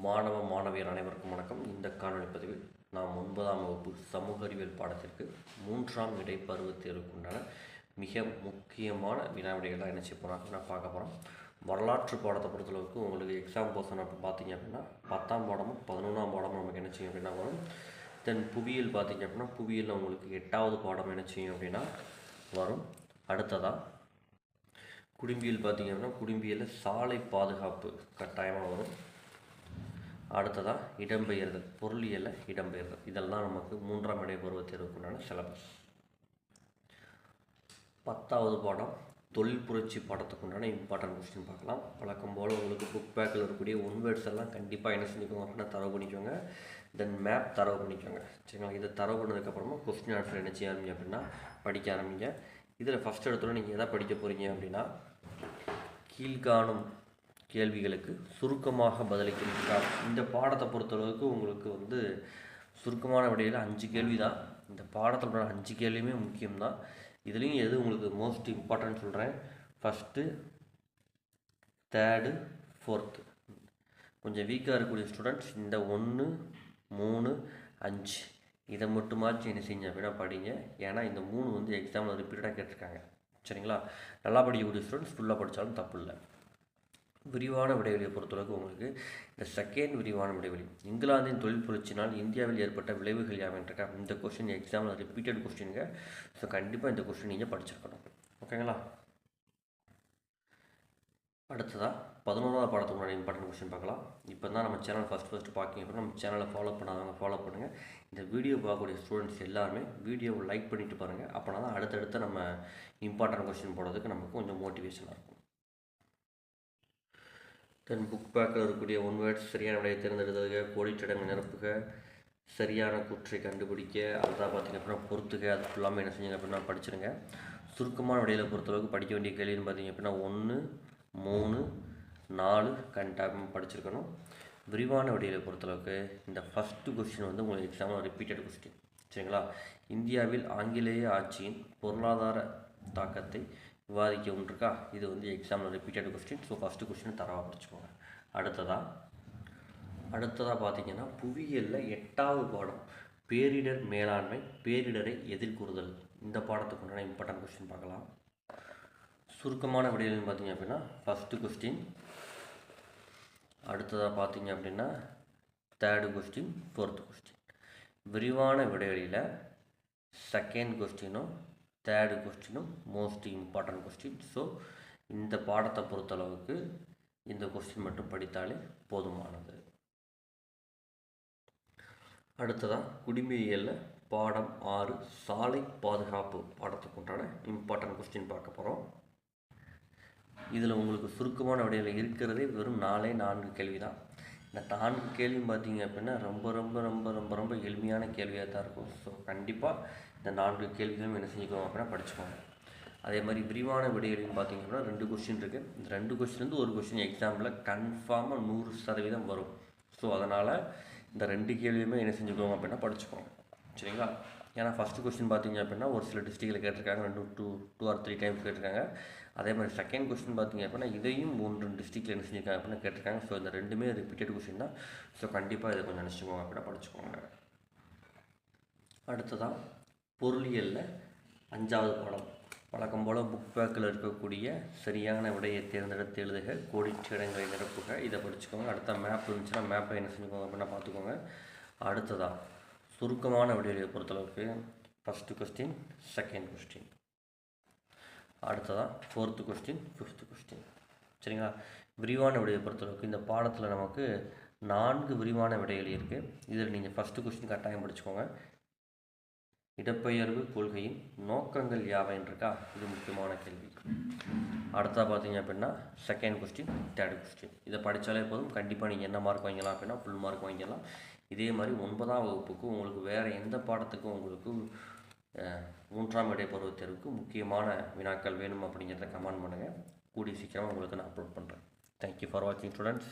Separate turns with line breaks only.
மாணவ மாணவியர் அனைவருக்கும் வணக்கம். இந்த காணொலி பதிவில் நாம் 9ஆம் வகுப்பு சமூக அறிவியல் பாடத்திற்கு 3ஆம் இடைப்பருவத் தேர்வுக்குண்டான மிக முக்கியமான வினாவிடைகளாக என்ன செய்ய போகிறோம் நான் பார்க்க போகிறோம். வரலாற்று பாடத்தை பொறுத்தளவுக்கு உங்களுக்கு எக்ஸாம் போர்ஷன் அப்போ பார்த்தீங்க அப்படின்னா 10ஆம் பாடமும் 11ஆம் பாடமும் நமக்கு என்ன செய்யும் அப்படின்னா வரும். தென் புவியியல் பார்த்தீங்க அப்படின்னா புவியியலில் உங்களுக்கு 8ஆவது பாடம் என்ன செய்யும் அப்படின்னா வரும். அடுத்ததாக குடிம்பியல் பார்த்தீங்க அப்படின்னா குடிம்பியலில் சாலை பாதுகாப்பு கட்டாயமாக வரும். அடுத்ததாக இடம்பெயர்தல், பொருளியலில் இடம்பெயர்தல், இதெல்லாம் நமக்கு 3ஆம் இடைப்பருவத் தேர்வுக்குண்டான சிலபஸ். 10ஆவது பாடம் தொழில் புரட்சி பாடத்துக்குண்டான இம்பார்ட்டன்ட் கொஸ்டின் பார்க்கலாம். வழக்கம் போல் உங்களுக்கு புக் பேக்கில் இருக்கக்கூடிய ஒன் வேர்ட்ஸ் எல்லாம் கண்டிப்பாக என்ன செஞ்சுக்கோங்க அப்படின்னா தரவு பண்ணிக்கோங்க. தென் மேப் தரவு பண்ணிக்கோங்க. சரிங்களா? இதை தரவு பண்ணதுக்கப்புறமா கொஸ்டின் ஆன்சர் என்ன செய்ய ஆரம்பிங்க அப்படின்னா படிக்க ஆரம்பிங்க. இதில் ஃபஸ்ட் இடத்துல நீங்கள் எதை படிக்க போகிறீங்க அப்படின்னா கீழ்காணும் கேள்விகளுக்கு சுருக்கமாக பதிலளிக்கிறார். இந்த பாடத்தை பொறுத்தளவுக்கு உங்களுக்கு சுருக்கமான விடையில் 5 கேள்வி தான். இந்த பாடத்தில் 5 கேள்வியுமே முக்கியம்தான். இதுலேயும் எது உங்களுக்கு மோஸ்ட் இம்பார்ட்டன்ட் சொல்கிறேன். ஃபஸ்ட்டு, தேர்டு, ஃபோர்த்து கொஞ்சம் வீக்காக இருக்கக்கூடிய ஸ்டூடெண்ட்ஸ் இந்த 1, 3, 5 இதை மட்டுமாச்சும் என்ன செஞ்சு அப்படின்னா படிங்க. ஏன்னா இந்த 3 எக்ஸாமில் ரிப்பீட்டடாக கேட்டிருக்காங்க. சரிங்களா? நல்லா படிக்கக்கூடிய ஸ்டூடெண்ட்ஸ் ஃபுல்லாக படித்தாலும் தப்பு இல்லை. விரிவான விடைவெளியை பொறுத்தளவுக்கு உங்களுக்கு இந்த செகண்ட் விரிவான விடைவெளி, இங்கிலாந்தின் தொழில் புரட்சினால் இந்தியாவில் ஏற்பட்ட விளைவுகள் யாவென்றிருக்கா. இந்த கொஸ்டின் எக்ஸாமில் ரிப்பீட்டட் கொஸ்டினுங்க. ஸோ கண்டிப்பாக இந்த கொஸ்டின் நீங்கள் படிச்சிருக்கணும். ஓகேங்களா? அடுத்ததாக 11ஆவது பாடத்துக்கு முன்னாடி இம்பார்ட்டன்ட் கொஸ்டின் பார்க்கலாம். இப்போ தான் நம்ம சேனல் ஃபஸ்ட்டு பார்க்கிங்க அப்படின்னா நம்ம சேனலை ஃபாலோ பண்ணாதவங்க ஃபாலோ பண்ணுங்கள். இந்த வீடியோ பார்க்கக்கூடிய ஸ்டூடெண்ட்ஸ் எல்லாருமே வீடியோவை லைக் பண்ணிவிட்டு பாருங்கள். அப்போனா தான் அடுத்தடுத்து நம்ம இம்பார்ட்டன்ட் கொஸ்டின் போடுறதுக்கு நமக்கு கொஞ்சம் மோட்டிவேஷனாக இருக்கும். தென் புக் பேக்கில் இருக்கக்கூடிய ஒன் வேர்ட்ஸ் சரியான விடையை தேர்ந்தெடுத்ததுக, கோடிட்டடங்கள் நிரப்புக, சரியான கூற்றை கண்டுபிடிக்க, அதுதான் பார்த்திங்க அப்படின்னா பொறுத்துக, அது ஃபுல்லாமே என்ன செஞ்சுங்க அப்படின்னா படிச்சிருங்க. சுருக்கமான விடையில் பொறுத்தளவுக்கு படிக்க வேண்டிய கேள்வின்னு பார்த்திங்க அப்படின்னா 1, 3, 4 கண்டிப்பாக படிச்சிருக்கணும். விரிவான விடையில் பொறுத்தளவுக்கு இந்த ஃபஸ்ட்டு கொஸ்டின் உங்களுக்கு எக்ஸாமில் ரிப்பீட்டட் கொஸ்டின். சரிங்களா? இந்தியாவில் ஆங்கிலேய ஆட்சியின் பொருளாதார தாக்கத்தை விவாதிக்க ஒன்றுக்கா. இது எக்ஸாமில் repeated question. So first question தரவாக படிச்சுக்கோங்க. அடுத்ததாக பார்த்தீங்கன்னா புவியியலில் 8ஆவது பாடம் பேரிடர் மேலாண்மை, பேரிடரை எதிர்கொள்ளுதல், இந்த பாடத்துக்கு உண்டான இம்பார்ட்டன்ட் கொஸ்டின் பார்க்கலாம். சுருக்கமான விடையில்னு பார்த்தீங்க அப்படின்னா ஃபஸ்ட்டு கொஸ்டின், அடுத்ததாக பார்த்தீங்க அப்படின்னா தேர்டு கொஸ்டின், ஃபோர்த்து கொஸ்டின். விரிவான விடைகளில் செகண்ட் கொஸ்டினும் தேர்டு கொஸ்டினும் மோஸ்ட் இம்பார்ட்டன்ட் கொஸ்டின். ஸோ இந்த பாடத்தை பொறுத்தளவுக்கு இந்த கொஸ்டின் மட்டும் படித்தாலே போதுமானது. அடுத்ததாக குடிமையியலில் பாடம் 6 சாலை பாதுகாப்பு பாடத்துக்கு உண்டான இம்பார்ட்டன்ட் கொஸ்டின் பார்க்க போகிறோம். இதில் உங்களுக்கு சுருக்கமான விடையில் இருக்கிறதே வெறும் 4 கேள்வி தான். இந்த 4 கேள்வியும் பார்த்தீங்க அப்படின்னா ரொம்ப ரொம்ப ரொம்ப ரொம்ப ரொம்ப எளிமையான கேள்வியாக தான் இருக்கும். ஸோ கண்டிப்பாக இந்த 4 கேள்விகளும் என்ன செஞ்சுக்கோங்க அப்படின்னா படிச்சுக்கோங்க. அதே மாதிரி விரிவான விடைகளையும் பார்த்தீங்க அப்படின்னா 2 கொஸ்டின் இருக்குது. இந்த 2 கொஸ்டின்லேருந்து ஒரு கொஸ்டின் எக்ஸாம்பிள் கன்ஃபார்மாக 100% வரும். ஸோ அதனால் இந்த 2 கேள்வியுமே என்ன செஞ்சுக்கோங்க அப்படின்னா படிச்சுக்கோங்க. சரிங்களா? ஏன்னா ஃபஸ்ட்டு கொஸ்டின் பார்த்தீங்க அப்படின்னா ஒரு சில டிஸ்ட்ரிக்டில் கேட்டிருக்காங்க, 2 or 3 டைம்ஸ் கேட்டிருக்காங்க. அதே மாதிரி செகண்ட் கொஸ்டின் பார்த்தீங்க அப்படின்னா இதையும் 3 டிஸ்ட்ரிக்டில் என்ன செஞ்சுருக்காங்க அப்படின்னா கேட்டிருக்காங்க. ஸோ இந்த 2மே ரிப்பீட்டட் கொஸ்டின் தான். ஸோ கண்டிப்பாக இதை கொஞ்சம் நினச்சிக்கோங்க அப்படின்னா படிச்சுக்கோங்க. அடுத்ததான் பொருளியலில் 5ஆவது பாடம். வழக்கம் போல் புக் பேக்கில் இருக்கக்கூடிய சரியான விடையை தேர்ந்தெடுத்து எழுதுக, கோடிட்ட இடங்களை நிரப்புக, இதை படிச்சுக்கோங்க. அடுத்த மேப் இருந்துச்சுன்னா மேப்பை என்ன செஞ்சுக்கோங்க அப்படின்னா பார்த்துக்கோங்க. அடுத்ததாக சுருக்கமான விடையை பொறுத்தளவுக்கு ஃபஸ்ட்டு கொஸ்டின், செகண்ட் கொஸ்டின், அடுத்ததாக ஃபோர்த்து கொஸ்டின், ஃபிஃப்த்து கொஸ்டின். சரிங்களா? விரிவான விடையை பொறுத்தளவுக்கு இந்த பாடத்தில் நமக்கு 4 விரிவான விடைகள் இருக்குது. இதில் நீங்கள் ஃபஸ்ட்டு கொஸ்டின் கட்டாயம் படிச்சுக்கோங்க. இடப்பெயர்வு கொள்கையின் நோக்கங்கள் யாவைன்றிருக்கா. இது முக்கியமான கேள்வி. அடுத்ததாக பார்த்தீங்க அப்படின்னா செகண்ட் கொஸ்டின், தேர்டு கொஸ்டின். இதை படித்தாலே போதும். கண்டிப்பாக நீங்கள் என்ன மார்க் வாங்கிக்கலாம் அப்படின்னா ஃபுல் மார்க் வாங்கிக்கலாம். இதே மாதிரி 9ஆம் வகுப்புக்கு உங்களுக்கு வேறு எந்த பாடத்துக்கும் உங்களுக்கு 3ஆம் இடைப்பருவத் தேர்வுக்கு முக்கியமான வினாக்கள் வேணும் அப்படிங்கிறத கமெண்ட் பண்ணுங்கள். கூடிய சீக்கிரமாக உங்களுக்கு நான் அப்லோட் பண்ணுறேன். தேங்க்யூ ஃபார் வாட்சிங் ஸ்டூடெண்ட்ஸ்.